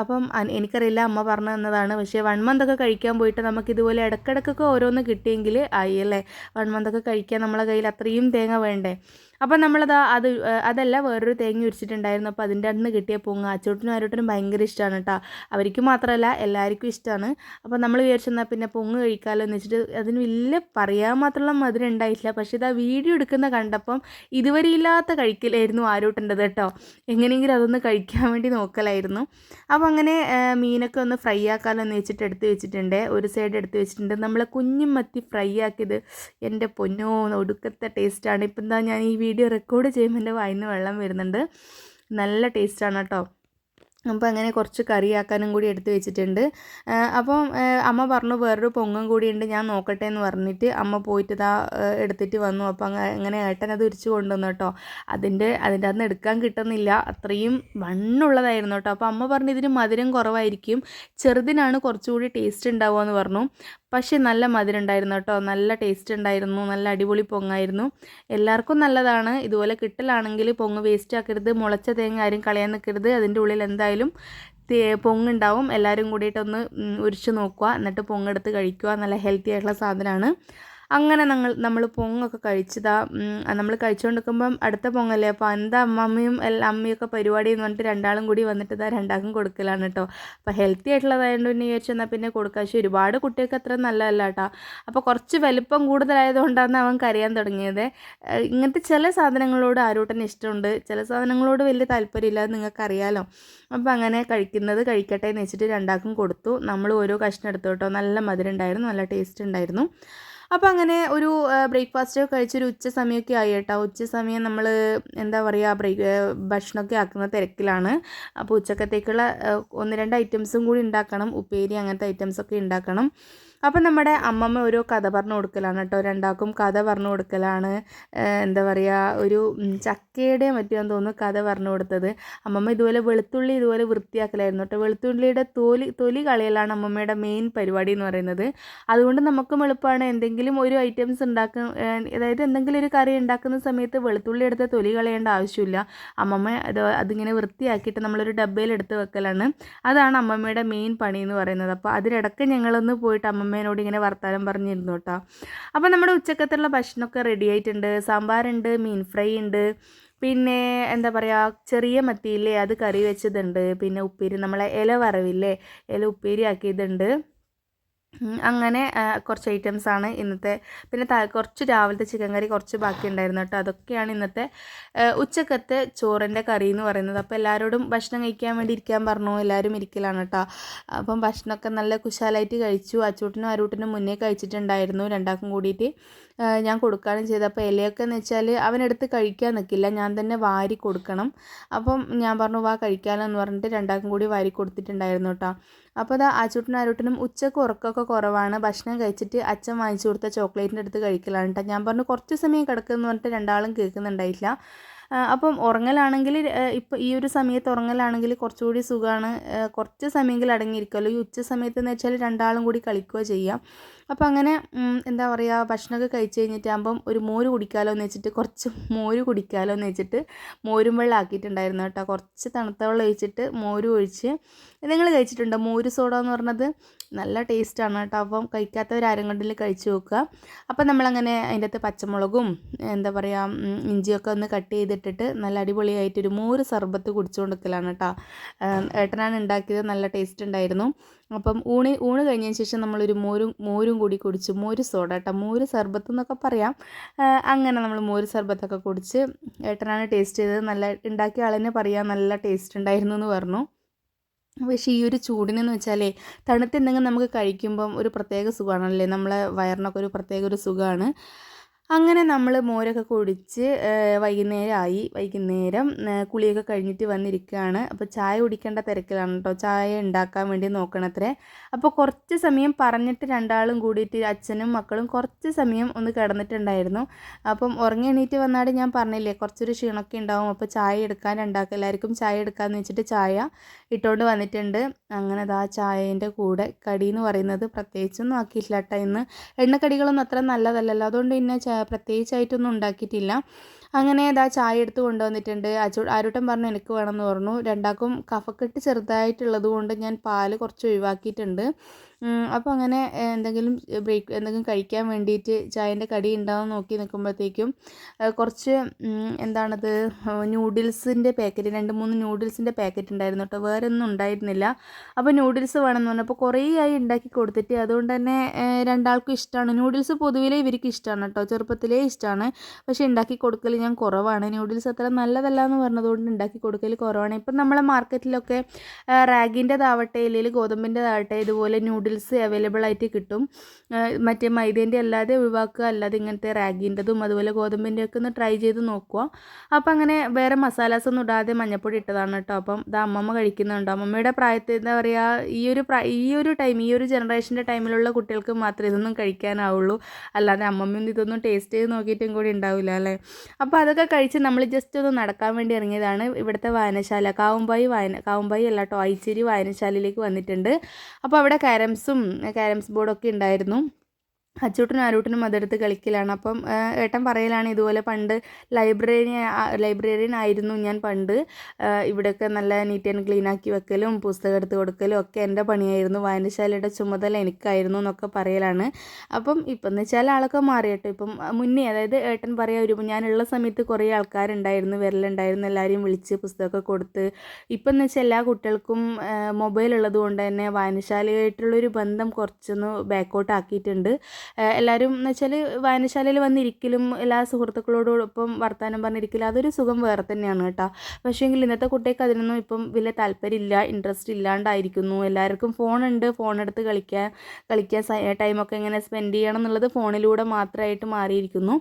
അപ്പം എനിക്കറിയില്ല, അമ്മ പറഞ്ഞു തന്നതാണ്. പക്ഷേ 1 മന്തൊക്കെ കഴിക്കാൻ പോയിട്ട് നമുക്ക് ഇതുപോലെ ഇടയ്ക്കിടയ്ക്കൊക്കെ ഓരോന്ന് കിട്ടിയെങ്കിൽ ആയി അല്ലേ. 1 മന്തൊക്കെ കഴിക്കാൻ നമ്മളെ കയ്യിൽ അത്രയും തേങ്ങ വേണ്ടേ. അപ്പം അതല്ല, വേറൊരു തേങ്ങ ഉരിച്ചിട്ടുണ്ടായിരുന്നു. അപ്പോൾ അതിൻ്റെ അന്ന് കിട്ടിയ പൊങ്ങ് അച്ചോട്ടിനും ആരോട്ടിനും ഭയങ്കര ഇഷ്ടമാണ് കേട്ടോ. അവർക്ക് മാത്രമല്ല എല്ലാവർക്കും ഇഷ്ടമാണ്. അപ്പോൾ നമ്മൾ വിചാരിച്ചെന്നാൽ പിന്നെ പൊങ്ങ് കഴിക്കാമല്ലോ എന്ന് വെച്ചിട്ട് അതിന് വലിയ പറയാൻ മാത്രമുള്ള മധുരം ഉണ്ടായിട്ടില്ല. പക്ഷേ ഇതാ വീഡിയോ എടുക്കുന്ന കണ്ടപ്പം ഇതുവരെ ഇല്ലാത്ത കഴിക്കലായിരുന്നു ആരോട്ടേണ്ടത് കേട്ടോ. എങ്ങനെയെങ്കിലും അതൊന്ന് കഴിക്കാൻ വേണ്ടി നോക്കലായിരുന്നു. അപ്പോൾ അങ്ങനെ മീനൊക്കെ ഒന്ന് ഫ്രൈ ആക്കാമല്ലോ എന്ന് വെച്ചിട്ട് എടുത്ത് വെച്ചിട്ടുണ്ട്. ഒരു സൈഡ് എടുത്ത് വെച്ചിട്ടുണ്ട്. നമ്മളെ കുഞ്ഞും മത്തി ഫ്രൈ ആക്കിയത് എൻ്റെ പൊന്നോ ഒടുക്കത്തെ ടേസ്റ്റാണ്. ഇപ്പം എന്താ ഞാൻ ഈ വീഡിയോ റെക്കോർഡ് ചെയ്യുമ്പോൾ എൻ്റെ വായിൽ നിന്ന് വെള്ളം വരുന്നുണ്ട്. നല്ല ടേസ്റ്റാണ് കേട്ടോ. അപ്പോൾ അങ്ങനെ കുറച്ച് കറിയാക്കാനും കൂടി എടുത്ത് വെച്ചിട്ടുണ്ട്. അപ്പം അമ്മ പറഞ്ഞു വേറൊരു പൊങ്ങും കൂടിയുണ്ട്, ഞാൻ നോക്കട്ടെ എന്ന് പറഞ്ഞിട്ട് അമ്മ പോയിട്ട് ഇതാ എടുത്തിട്ട് വന്നു. അപ്പോൾ അങ്ങനെ ഏട്ടൻ അത് ഉരിച്ച് കൊണ്ടുവന്നു കേട്ടോ. അതിൻ്റെ അകത്ത് എടുക്കാൻ കിട്ടുന്നില്ല, അത്രയും വണ്ണുള്ളതായിരുന്നു കേട്ടോ. അപ്പോൾ അമ്മ പറഞ്ഞു ഇതിന് മധുരം കുറവായിരിക്കും, ചെറുതിനാണ് കുറച്ചുകൂടി ടേസ്റ്റ് ഉണ്ടാവുക എന്ന് പറഞ്ഞു. പക്ഷേ നല്ല മധുരം ഉണ്ടായിരുന്നു കേട്ടോ, നല്ല ടേസ്റ്റ് ഉണ്ടായിരുന്നു, നല്ല അടിപൊളി പൊങ്ങായിരുന്നു. എല്ലാവർക്കും നല്ലതാണ്. ഇതുപോലെ കിട്ടലാണെങ്കിൽ പൊങ്ങ് വേസ്റ്റ് ആക്കരുത്, മുളച്ച തേങ്ങ ആരും കളയാൻ നിൽക്കരുത്. അതിൻ്റെ ഉള്ളിൽ എന്തായാലും പൊങ്ങുണ്ടാവും. എല്ലാവരും കൂടിയിട്ടൊന്ന് ഉരിച്ച് നോക്കുക, എന്നിട്ട് പൊങ്ങെടുത്ത് കഴിക്കുക. നല്ല ഹെൽത്തി ആയിട്ടുള്ള സാധനമാണ്. അങ്ങനെ നമ്മൾ പൊങ്ങൊക്കെ കഴിച്ചതാ. നമ്മൾ കഴിച്ചുകൊണ്ടിരിക്കുമ്പം അടുത്ത പൊങ്ങല്ലേ, അപ്പോൾ എന്താ അമ്മമ്മയും അമ്മയൊക്കെ പരിപാടി എന്ന് പറഞ്ഞിട്ട് രണ്ടാളും കൂടി വന്നിട്ട് ഇതാ രണ്ടാൾക്കും കൊടുക്കലാണ് കേട്ടോ. അപ്പോൾ ഹെൽത്തി ആയിട്ടുള്ളതായതുകൊണ്ട് പിന്നെ വിചാരിച്ചു എന്നാൽ പിന്നെ കൊടുക്കാം. പക്ഷേ ഒരുപാട് കുട്ടികൾക്ക് അത്ര നല്ലതല്ല കേട്ടോ. അപ്പോൾ കുറച്ച് വലിപ്പം കൂടുതലായതുകൊണ്ടാണ് അവൻ കരയാൻ തുടങ്ങിയത്. ഇങ്ങനത്തെ ചില സാധനങ്ങളോട് ആരോട്ടന് ഇഷ്ടമുണ്ട്, ചില സാധനങ്ങളോട് വലിയ താല്പര്യമില്ല, അത് നിങ്ങൾക്കറിയാലോ. അപ്പോൾ അങ്ങനെ കഴിക്കട്ടെ എന്ന് വെച്ചിട്ട് രണ്ടാൾക്കും കൊടുത്തു. നമ്മൾ ഓരോ കഷ്ണം എടുത്തു കേട്ടോ. നല്ല മധുരം ഉണ്ടായിരുന്നു, നല്ല ടേസ്റ്റ് ഉണ്ടായിരുന്നു. അപ്പോൾ അങ്ങനെ ഒരു ബ്രേക്ക്ഫാസ്റ്റ് കഴിച്ചൊരു ഉച്ച സമയമൊക്കെ ആയി കേട്ടോ. ഉച്ച സമയം നമ്മൾ എന്താ പറയുക ഭക്ഷണമൊക്കെ ആക്കുന്ന തിരക്കിലാണ്. അപ്പോൾ ഉച്ചക്കത്തേക്കുള്ള 1-2 ഐറ്റംസും കൂടി ഉണ്ടാക്കണം, ഉപ്പേരി അങ്ങനത്തെ ഐറ്റംസൊക്കെ ഉണ്ടാക്കണം. അപ്പം നമ്മുടെ അമ്മമ്മ ഓരോ കഥ പറഞ്ഞു കൊടുക്കലാണ് കേട്ടോ. രണ്ടാൾക്കും കഥ പറഞ്ഞു കൊടുക്കലാണ്. എന്താ പറയുക, ഒരു ചക്കയുടെ മറ്റുമെന്ന് തോന്നുന്നു കഥ പറഞ്ഞു കൊടുത്തത്. അമ്മമ്മ ഇതുപോലെ വെളുത്തുള്ളി ഇതുപോലെ വൃത്തിയാക്കലായിരുന്നു കേട്ടോ. വെളുത്തുള്ളിയുടെ തൊലി കളയലാണ് അമ്മമ്മയുടെ മെയിൻ പരിപാടി എന്ന് പറയുന്നത്. അതുകൊണ്ട് നമുക്കും എളുപ്പമാണ്. എന്തെങ്കിലും ഒരു ഐറ്റംസ് അതായത് എന്തെങ്കിലും ഒരു കറി ഉണ്ടാക്കുന്ന സമയത്ത് വെളുത്തുള്ളി എടുത്ത് തൊലി കളയേണ്ട ആവശ്യമില്ല. അമ്മമ്മ അതിങ്ങനെ വൃത്തിയാക്കിയിട്ട് നമ്മളൊരു ഡബ്ബയിൽ എടുത്ത് വെക്കലാണ്. അതാണ് അമ്മമ്മയുടെ മെയിൻ പണി എന്ന് പറയുന്നത്. അപ്പോൾ അതിനിടയ്ക്ക് ഞങ്ങളൊന്ന് പോയിട്ട് അമ്മമ്മേനോട് ഇങ്ങനെ വർത്താനം പറഞ്ഞിരുന്നു കേട്ടോ. അപ്പോൾ നമ്മുടെ ഉച്ചക്കത്തുള്ള ഭക്ഷണമൊക്കെ റെഡി ആയിട്ടുണ്ട്. സാമ്പാറുണ്ട്, മീൻ ഫ്രൈ ഉണ്ട്, പിന്നെ എന്താ പറയുക ചെറിയ മത്തിയില്ലേ അത് കറി വെച്ചതുണ്ട്, പിന്നെ ഉപ്പേരി നമ്മളെ ഇല വറവില്ലേ ഇല ഉപ്പേരി ആക്കിയതുണ്ട്. അങ്ങനെ കുറച്ച് ഐറ്റംസാണ് ഇന്നത്തെ. പിന്നെ കുറച്ച് രാവിലത്തെ ചിക്കൻ കറി കുറച്ച് ബാക്കി ഉണ്ടായിരുന്നു കേട്ടോ. അതൊക്കെയാണ് ഇന്നത്തെ ഉച്ചക്കത്തെ ചോറിൻ്റെ കറി എന്ന് പറയുന്നത്. അപ്പോൾ എല്ലാവരോടും ഭക്ഷണം കഴിക്കാൻ വേണ്ടി ഇരിക്കാൻ പറഞ്ഞു. എല്ലാവരും ഇരിക്കലാണ് കേട്ടോ. അപ്പം ഭക്ഷണമൊക്കെ നല്ല കുശാലായിട്ട് കഴിച്ചു. അച്ചൂട്ടിനും അരൂട്ടിനും മുന്നേ കഴിച്ചിട്ടുണ്ടായിരുന്നു, രണ്ടാൾക്കും കൂടിയിട്ട് ഞാൻ കൊടുക്കുകയാണ് ചെയ്തത്. അപ്പോൾ ഇലയൊക്കെ എന്ന് വെച്ചാൽ അവനെടുത്ത് കഴിക്കാൻ നിൽക്കില്ല, ഞാൻ തന്നെ വാരി കൊടുക്കണം. അപ്പം ഞാൻ പറഞ്ഞു വാ കഴിക്കാമല്ലോ എന്ന് പറഞ്ഞിട്ട് രണ്ടാൾക്കും കൂടി വാരി കൊടുത്തിട്ടുണ്ടായിരുന്നു കേട്ടോ. അപ്പോൾ അത് അച്ചൂട്ടിനും അരൂട്ടിനും ഉച്ചക്ക് ഉറക്കമൊക്കെ കുറവാണ്. ഭക്ഷണം കഴിച്ചിട്ട് അച്ഛൻ വാങ്ങിച്ചു കൊടുത്ത ചോക്ലേറ്റിൻ്റെ അടുത്ത് കഴിക്കലാണ് കേട്ടോ. ഞാൻ പറഞ്ഞു കുറച്ച് സമയം കിടക്കുമെന്ന് പറഞ്ഞിട്ട് രണ്ടാളും കേൾക്കുന്നുണ്ടായില്ല. അപ്പം ഉറങ്ങലാണെങ്കിൽ ഇപ്പോൾ ഈ ഒരു സമയത്ത് ഉറങ്ങലാണെങ്കിൽ കുറച്ചുകൂടി സുഖമാണ്. കുറച്ച് സമയമെങ്കിലും അടങ്ങിയിരിക്കുമല്ലോ. ഈ ഉച്ച സമയത്ത് എന്ന് വെച്ചാൽ രണ്ടാളും കൂടി കളിക്കുകയോ ചെയ്യാം. അപ്പോൾ അങ്ങനെ എന്താ പറയുക ഭക്ഷണമൊക്കെ കഴിച്ച് കഴിഞ്ഞിട്ടാകുമ്പം ഒരു മോര് കുടിക്കാമല്ലോ എന്ന് വെച്ചിട്ട് മോരും വെള്ളം ആക്കിയിട്ടുണ്ടായിരുന്നു കേട്ടോ. കുറച്ച് തണുത്ത വെള്ളം ഒഴിച്ചിട്ട് മോരും ഒഴിച്ച്. നിങ്ങൾ കഴിച്ചിട്ടുണ്ടോ മോര് സോഡ എന്ന് പറഞ്ഞത്? നല്ല ടേസ്റ്റാണ് കേട്ടോ. അപ്പം കഴിക്കാത്തവരാരും കൊണ്ടിൽ കഴിച്ച് നോക്കുക. അപ്പം നമ്മളങ്ങനെ അതിൻ്റെ അകത്ത് പച്ചമുളകും എന്താ പറയുക ഇഞ്ചിയൊക്കെ ഒന്ന് കട്ട് ചെയ്തിട്ടിട്ട് നല്ല അടിപൊളിയായിട്ടൊരു മോര് സർബത്ത് കുടിച്ചു കൊടുക്കലാണ് കേട്ടോ. ഏട്ടനാണ് ഉണ്ടാക്കിയത്, നല്ല ടേസ്റ്റ് ഉണ്ടായിരുന്നു. അപ്പം ഊണ് കഴിഞ്ഞതിന് ശേഷം നമ്മളൊരു മോരും കൂടി കുടിച്ചു. മോര് സോഡ കേട്ടോ, മോര് സർബത്ത് എന്നൊക്കെ പറയാം. അങ്ങനെ നമ്മൾ മോര് സർബത്തൊക്കെ കുടിച്ച് ഏട്ടനാണ് ടേസ്റ്റ് ചെയ്തത്. നല്ല ഉണ്ടാക്കിയ ആളെന്നെ പറയാം നല്ല ടേസ്റ്റ് ഉണ്ടായിരുന്നു എന്ന് പറഞ്ഞു. പക്ഷേ ഈ ഒരു ചൂടിനെന്ന് വെച്ചാലേ തണുത്തെന്തെങ്കിലും നമുക്ക് കഴിക്കുമ്പം ഒരു പ്രത്യേക സുഖമാണല്ലേ, നമ്മളെ വയറിനൊക്കെ ഒരു പ്രത്യേക ഒരു സുഖമാണ്. അങ്ങനെ നമ്മൾ മോരൊക്കെ കുടിച്ച് വൈകുന്നേരമായി. വൈകുന്നേരം കുളിയൊക്കെ കഴിഞ്ഞിട്ട് വന്നിരിക്കുകയാണ്. അപ്പോൾ ചായ കുടിക്കേണ്ട തിരക്കിലാണ് കേട്ടോ. ചായ ഉണ്ടാക്കാൻ വേണ്ടി നോക്കണത്രേ. അപ്പോൾ കുറച്ച് സമയം പറഞ്ഞിട്ട് രണ്ടാളും കൂടിയിട്ട് അച്ഛനും മക്കളും കുറച്ച് സമയം ഒന്ന് കിടന്നിട്ടുണ്ടായിരുന്നു. അപ്പം ഉറങ്ങി എണീറ്റ് വന്നാട് ഞാൻ പറഞ്ഞില്ലേ കുറച്ചൊരു ക്ഷീണമൊക്കെ ഉണ്ടാവും. അപ്പോൾ ചായ എടുക്കാൻ എല്ലാവർക്കും ചായ എടുക്കാമെന്ന് വെച്ചിട്ട് ചായ ഇട്ടുകൊണ്ട് വന്നിട്ടുണ്ട്. അങ്ങനെ ആ ചായേൻ്റെ കൂടെ കടി എന്ന് പറയുന്നത് പ്രത്യേകിച്ചൊന്നും ആക്കിയിട്ടില്ല കേട്ടോ. ഇന്ന് എണ്ണക്കടികളൊന്നും അത്ര നല്ലതല്ലല്ലോ, അതുകൊണ്ട് പിന്നെ പ്രത്യേകിച്ചായിട്ടൊന്നും ഉണ്ടാക്കിയിട്ടില്ല. അങ്ങനെ ചായ എടുത്ത് കൊണ്ടുവന്നിട്ടുണ്ട്. ആരൂട്ടൻ പറഞ്ഞു എനിക്ക് വേണമെന്ന് പറഞ്ഞു. രണ്ടാൾക്കും കഫക്കെട്ട് ചെറുതായിട്ടുള്ളത് കൊണ്ട് ഞാൻ പാല് കുറച്ച് ഒഴിവാക്കിയിട്ടുണ്ട്. അപ്പോൾ അങ്ങനെ എന്തെങ്കിലും കഴിക്കാൻ വേണ്ടിയിട്ട് ചായൻ്റെ കടി ഉണ്ടാവും നോക്കി നിൽക്കുമ്പോഴത്തേക്കും കുറച്ച് എന്താണത് നൂഡിൽസിൻ്റെ പാക്കറ്റ് 2-3 നൂഡിൽസിൻ്റെ പാക്കറ്റ് ഉണ്ടായിരുന്നു കേട്ടോ. വേറെ ഒന്നും ഉണ്ടായിരുന്നില്ല. അപ്പോൾ നൂഡിൽസ് വേണമെന്ന് പറഞ്ഞു. അപ്പോൾ കുറേ ആയി ഉണ്ടാക്കി കൊടുത്തിട്ട്, അതുകൊണ്ട് തന്നെ രണ്ടാൾക്കും ഇഷ്ടമാണ് നൂഡിൽസ്. പൊതുവിലേ ഇവർക്ക് ഇഷ്ടമാണ് കേട്ടോ, ചെറുപ്പത്തിലേ ഇഷ്ടമാണ്. പക്ഷേ ഉണ്ടാക്കി കൊടുക്കൽ ഞാൻ കുറവാണ്. നൂഡിൽസ് അത്ര നല്ലതല്ല എന്ന് പറഞ്ഞതുകൊണ്ട് ഉണ്ടാക്കി കൊടുക്കൽ കുറവാണ്. ഇപ്പം നമ്മളെ മാർക്കറ്റിലൊക്കെ റാഗിൻ്റെതാവട്ടെ അല്ലെങ്കിൽ ഗോതമ്പിൻ്റെതാവട്ടെ ഇതുപോലെ നൂഡിൽസ് അവൈലബിൾ ആയിട്ട് കിട്ടും. മറ്റേ മൈദേൻ്റെ അല്ലാതെ ഒഴിവാക്കുക, അല്ലാതെ ഇങ്ങനത്തെ റാഗിൻ്റെതും അതുപോലെ ഗോതമ്പിൻ്റെ ഒക്കെ ഒന്ന് ട്രൈ ചെയ്ത് നോക്കുക. അപ്പം അങ്ങനെ വേറെ മസാലാസ് ഒന്നും ഇടാതെ മഞ്ഞപ്പൊടി ഇട്ടതാണ് കേട്ടോ. അപ്പം ഇത് അമ്മമ്മ കഴിക്കുന്നുണ്ട്. അമ്മമ്മയുടെ പ്രായത്തിൽ എന്താ പറയുക, ഈ ഒരു ജനറേഷൻ്റെ ടൈമിലുള്ള കുട്ടികൾക്ക് മാത്രമേ ഇതൊന്നും കഴിക്കാനാവുള്ളൂ. അല്ലാതെ അമ്മമ്മയൊന്നും ഇതൊന്നും ടേസ്റ്റ് ചെയ്ത് നോക്കിയിട്ടും കൂടി ഉണ്ടാവില്ല അല്ലേ. അപ്പോൾ അതൊക്കെ കഴിച്ച് നമ്മൾ ജസ്റ്റ് ഒന്ന് നടക്കാൻ വേണ്ടി ഇറങ്ങിയതാണ്. ഇവിടുത്തെ വായനശാല കാവുമ്പായി അല്ല കേട്ടോ, ഐച്ചേരി വായനശാലയിലേക്ക് വന്നിട്ടുണ്ട്. അപ്പോൾ അവിടെ ക്യാരംസ് ബോർഡൊക്കെ ഉണ്ടായിരുന്നു. അച്ചൂട്ടനും ആരൂട്ടനും അതെടുത്ത് കളിക്കലാണ്. അപ്പം ഏട്ടൻ പറയലാണ് ഇതുപോലെ പണ്ട് ലൈബ്രറിയൻ ആയിരുന്നു ഞാൻ പണ്ട്. ഇവിടെയൊക്കെ നല്ല നീറ്റ് ആൻഡ് ക്ലീൻ ആക്കി വെക്കലും പുസ്തകം എടുത്ത് കൊടുക്കലും ഒക്കെ എൻ്റെ പണിയായിരുന്നു. വായനശാലയുടെ ചുമതല എനിക്കായിരുന്നു എന്നൊക്കെ പറയലാണ്. അപ്പം ഇപ്പം എന്ന് വെച്ചാൽ ആളൊക്കെ മാറി കേട്ടോ. ഇപ്പം മുന്നേ അതായത് ഏട്ടൻ പറയാം ഞാനുള്ള സമയത്ത് കുറേ ആൾക്കാരുണ്ടായിരുന്നു, വരലുണ്ടായിരുന്നു, എല്ലാവരെയും വിളിച്ച് പുസ്തകമൊക്കെ കൊടുത്ത്. ഇപ്പം എന്ന് വെച്ചാൽ എല്ലാ കുട്ടികൾക്കും മൊബൈൽ ഉള്ളത് കൊണ്ട് തന്നെ വായനശാലയായിട്ടുള്ളൊരു ബന്ധം കുറച്ചൊന്ന് ബാക്കോട്ട് ആക്കിയിട്ടുണ്ട്. എല്ലാവരും എന്ന് വെച്ചാൽ വായനശാലയിൽ വന്നിരിക്കലും എല്ലാ സുഹൃത്തുക്കളോടൊപ്പം വർത്തമാനം പറഞ്ഞിരിക്കലും അതൊരു സുഖം വേറെ തന്നെയാണ് കേട്ടോ. പക്ഷേങ്കിൽ ഇന്നത്തെ കുട്ടികൾക്ക് അതിനൊന്നും ഇപ്പം വലിയ താല്പര്യമില്ല, ഇൻട്രസ്റ്റ് ഇല്ലാണ്ടായിരിക്കുന്നു. എല്ലാവർക്കും ഫോണുണ്ട്, ഫോണെടുത്ത് കളിക്കാൻ ടൈമൊക്കെ എങ്ങനെ സ്പെൻഡ് ചെയ്യണം എന്നുള്ളത് ഫോണിലൂടെ മാത്രമായിട്ട് മാറിയിരിക്കുന്നു.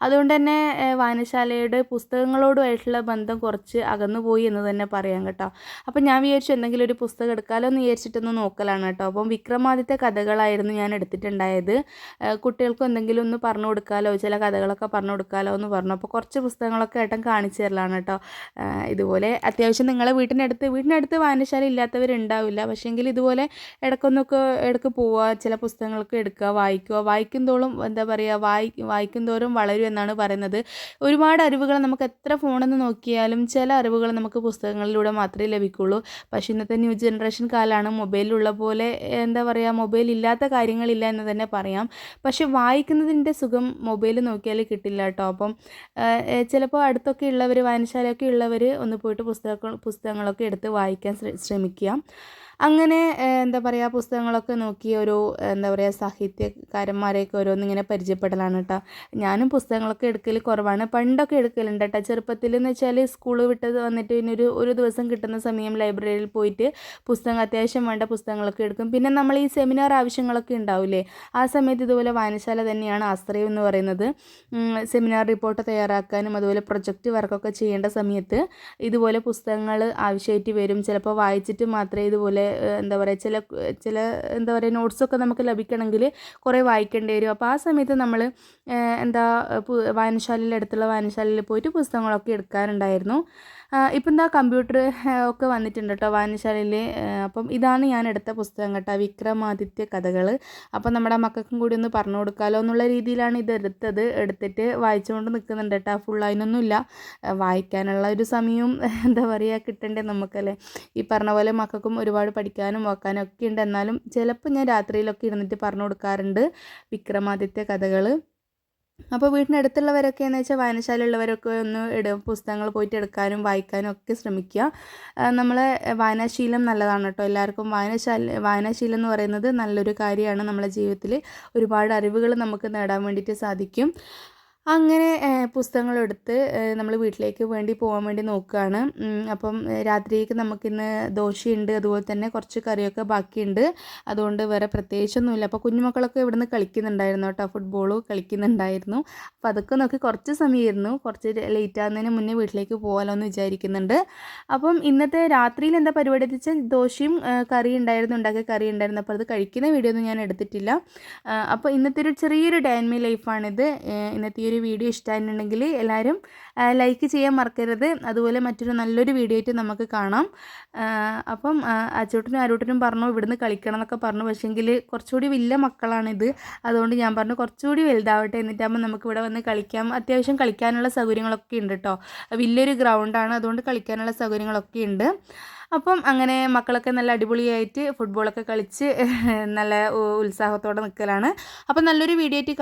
അതുകൊണ്ട് തന്നെ വായനശാലയുടെ പുസ്തകങ്ങളോടുമായിട്ടുള്ള ബന്ധം കുറച്ച് അകന്നുപോയി എന്ന് തന്നെ പറയാം കേട്ടോ. അപ്പം ഞാൻ വിചാരിച്ചു എന്തെങ്കിലും ഒരു പുസ്തകം എടുക്കാമല്ലോ എന്ന് വിചാരിച്ചിട്ടൊന്ന് നോക്കലാണ് കേട്ടോ. അപ്പം വിക്രമാദിത്യ കഥകളായിരുന്നു ഞാൻ എടുത്തിട്ടുണ്ടായത്. കുട്ടികൾക്കും എന്തെങ്കിലും ഒന്ന് പറഞ്ഞു കൊടുക്കാമല്ലോ, ചില കഥകളൊക്കെ പറഞ്ഞു കൊടുക്കാമല്ലോ എന്ന് പറഞ്ഞു. അപ്പോൾ കുറച്ച് പുസ്തകങ്ങളൊക്കെ ഏട്ടൻ കാണിച്ചു തരലാണ് കേട്ടോ. ഇതുപോലെ അത്യാവശ്യം നിങ്ങളെ വീട്ടിനടുത്ത് വായനശാല ഇല്ലാത്തവരുണ്ടാവില്ല. പക്ഷേങ്കിൽ ഇതുപോലെ ഇടയ്ക്ക് പോവുക, ചില പുസ്തകങ്ങളൊക്കെ എടുക്കുക, വായിക്കുന്തോറും എന്താ പറയുക, വായിക്കുന്തോറും വളരും എന്നാണ് പറയുന്നത്. ഒരുപാട് അറിവുകൾ നമുക്ക് എത്ര ഫോണെന്ന് നോക്കിയാലും ചില അറിവുകൾ നമുക്ക് പുസ്തകങ്ങളിലൂടെ മാത്രമേ ലഭിക്കുള്ളൂ. പക്ഷേ ഇന്നത്തെ ന്യൂ ജനറേഷൻ കാലമാണ്. മൊബൈലിലുള്ള പോലെ എന്താ പറയുക, മൊബൈൽ ഇല്ലാത്ത കാര്യങ്ങളില്ല എന്ന് തന്നെ പറയാം. പക്ഷെ വായിക്കുന്നതിൻ്റെ സുഖം മൊബൈൽ നോക്കിയാൽ കിട്ടില്ല കേട്ടോ. അപ്പം ചിലപ്പോൾ അടുത്തൊക്കെ ഉള്ളവർ, വായനശാലയൊക്കെ ഉള്ളവർ ഒന്ന് പോയിട്ട് പുസ്തകങ്ങളൊക്കെ എടുത്ത് വായിക്കാൻ ശ്രമിക്കുക. അങ്ങനെ എന്താ പറയുക, പുസ്തകങ്ങളൊക്കെ നോക്കി എന്താ പറയുക സാഹിത്യകാരന്മാരെയൊക്കെ ഓരോന്നിങ്ങനെ പരിചയപ്പെടലാണ് കേട്ടോ. ഞാനും പുസ്തകങ്ങളൊക്കെ എടുക്കൽ കുറവാണ്, പണ്ടൊക്കെ എടുക്കലുണ്ട് കേട്ടോ. ചെറുപ്പത്തിൽ എന്ന് വെച്ചാൽ സ്കൂൾ വിട്ടത് വന്നിട്ട് പിന്നെ ഒരു ദിവസം കിട്ടുന്ന സമയം ലൈബ്രറിയിൽ പോയിട്ട് അത്യാവശ്യം വേണ്ട പുസ്തകങ്ങളൊക്കെ എടുക്കും. പിന്നെ നമ്മൾ ഈ സെമിനാർ ആവശ്യങ്ങളൊക്കെ ഉണ്ടാവില്ലേ, ആ സമയത്ത് ഇതുപോലെ വായനശാല തന്നെയാണ് ആശ്രയം എന്ന് പറയുന്നത്. സെമിനാർ റിപ്പോർട്ട് തയ്യാറാക്കാനും അതുപോലെ പ്രൊജക്റ്റ് വർക്കൊക്കെ ചെയ്യേണ്ട സമയത്ത് ഇതുപോലെ പുസ്തകങ്ങൾ ആവശ്യമായിട്ട് വരും. ചിലപ്പോൾ വായിച്ചിട്ട് മാത്രമേ ഇതുപോലെ എന്താ പറയുക ചില എന്താ പറയുക നോട്ട്സൊക്കെ നമുക്ക് ലഭിക്കണമെങ്കിൽ കുറേ വായിക്കേണ്ടി വരും. അപ്പോൾ ആ സമയത്ത് നമ്മൾ അടുത്തുള്ള വായനശാലയിൽ പോയിട്ട് പുസ്തകങ്ങളൊക്കെ എടുക്കാറുണ്ടായിരുന്നു. ഇപ്പം എന്താ കമ്പ്യൂട്ടർ ഒക്കെ വന്നിട്ടുണ്ട് കേട്ടോ വായനശാലയിൽ. അപ്പം ഇതാണ് ഞാൻ എടുത്ത പുസ്തകം കേട്ടോ, വിക്രമാദിത്യ കഥകൾ. അപ്പം നമ്മുടെ മക്കൾക്കും കൂടി ഒന്ന് പറഞ്ഞു കൊടുക്കാമല്ലോ എന്നുള്ള രീതിയിലാണ് ഇത് എടുത്തിട്ട് വായിച്ചുകൊണ്ട് നിൽക്കുന്നുണ്ട് കേട്ടോ. ഫുള്ളായിനൊന്നുമില്ല, വായിക്കാനുള്ള ഒരു സമയവും എന്താ പറയുക കിട്ടണ്ടേ നമുക്കല്ലേ. ഈ പറഞ്ഞ പോലെ മക്കൾക്കും ഒരുപാട് പഠിക്കാനും വാക്കാനും ഒക്കെ ഉണ്ട്. എന്നാലും ചിലപ്പോൾ ഞാൻ രാത്രിയിലൊക്കെ ഇരുന്നിട്ട് പറഞ്ഞു കൊടുക്കാറുണ്ട് വിക്രമാദിത്യ കഥകൾ. അപ്പോൾ വീടിനടുത്തുള്ളവരൊക്കെ എന്ന് വെച്ചാൽ വായനശാലയുള്ളവരൊക്കെ ഒന്ന് പുസ്തകങ്ങൾ പോയിട്ട് എടുക്കാനും വായിക്കാനും ഒക്കെ ശ്രമിക്കുക. നമ്മളെ വായനാശീലം നല്ലതാണ് കേട്ടോ. എല്ലാവർക്കും വായനാശീലം എന്ന് പറയുന്നത് നല്ലൊരു കാര്യമാണ്. നമ്മളെ ജീവിതത്തിൽ ഒരുപാട് അറിവുകൾ നമുക്ക് നേടാൻ വേണ്ടിയിട്ട് സാധിക്കും. അങ്ങനെ പുസ്തകങ്ങളെടുത്ത് നമ്മൾ വീട്ടിലേക്ക് പോകാൻ വേണ്ടി നോക്കുകയാണ്. അപ്പം രാത്രിയിലേക്ക് നമുക്കിന്ന് ദോശയുണ്ട്, അതുപോലെ തന്നെ കുറച്ച് കറിയൊക്കെ ബാക്കിയുണ്ട്. അതുകൊണ്ട് വേറെ പ്രത്യേകിച്ചൊന്നുമില്ല. അപ്പോൾ കുഞ്ഞുമക്കളൊക്കെ ഇവിടുന്ന് കളിക്കുന്നുണ്ടായിരുന്നു കേട്ടോ, ഫുട്ബോൾ കളിക്കുന്നുണ്ടായിരുന്നു. അപ്പോൾ അതൊക്കെ നോക്കി കുറച്ച് സമയമായിരുന്നു, കുറച്ച് ലേറ്റ് ആകുന്നതിന് മുന്നേ വീട്ടിലേക്ക് പോകാമല്ലോ എന്ന് വിചാരിക്കുന്നുണ്ട്. അപ്പം ഇന്നത്തെ രാത്രിയിൽ എന്താ പരിപാടി എന്ന് വെച്ചാൽ ദോശയും ഉണ്ടാക്കിയ കറി ഉണ്ടായിരുന്നു. അപ്പോൾ അത് കഴിക്കുന്ന വീഡിയോ ഒന്നും ഞാൻ എടുത്തിട്ടില്ല. അപ്പോൾ ഇന്നത്തെ ഒരു ചെറിയൊരു ഡേ ഇൻ മൈ ലൈഫാണിത്. ഇന്നത്തെ ഈ ഒരു വീഡിയോ ഇഷ്ടമായിട്ടുണ്ടെങ്കിൽ എല്ലാവരും ലൈക്ക് ചെയ്യാൻ മറക്കരുത്. അതുപോലെ മറ്റൊരു നല്ലൊരു വീഡിയോ ആയിട്ട് നമുക്ക് കാണാം. അപ്പം അച്ചൂട്ടനും ആരൂട്ടനും പറഞ്ഞു ഇവിടുന്ന് കളിക്കണം എന്നൊക്കെ പറഞ്ഞു. പക്ഷേങ്കിൽ കുറച്ചുകൂടി വലിയ മക്കളാണിത്. അതുകൊണ്ട് ഞാൻ പറഞ്ഞു കുറച്ചുകൂടി വലുതാവട്ടെ, എന്നിട്ടാകുമ്പോൾ നമുക്ക് ഇവിടെ വന്ന് കളിക്കാം. അത്യാവശ്യം കളിക്കാനുള്ള സൗകര്യങ്ങളൊക്കെ ഉണ്ട് കേട്ടോ. വലിയൊരു ഗ്രൗണ്ടാണ്, അതുകൊണ്ട് കളിക്കാനുള്ള സൗകര്യങ്ങളൊക്കെ ഉണ്ട്. അപ്പം അങ്ങനെ മക്കളൊക്കെ നല്ല അടിപൊളിയായിട്ട് ഫുട്ബോളൊക്കെ കളിച്ച് നല്ല ഉത്സാഹത്തോടെ നിൽക്കലാണ്. അപ്പം നല്ലൊരു വീഡിയോ ആയിട്ട്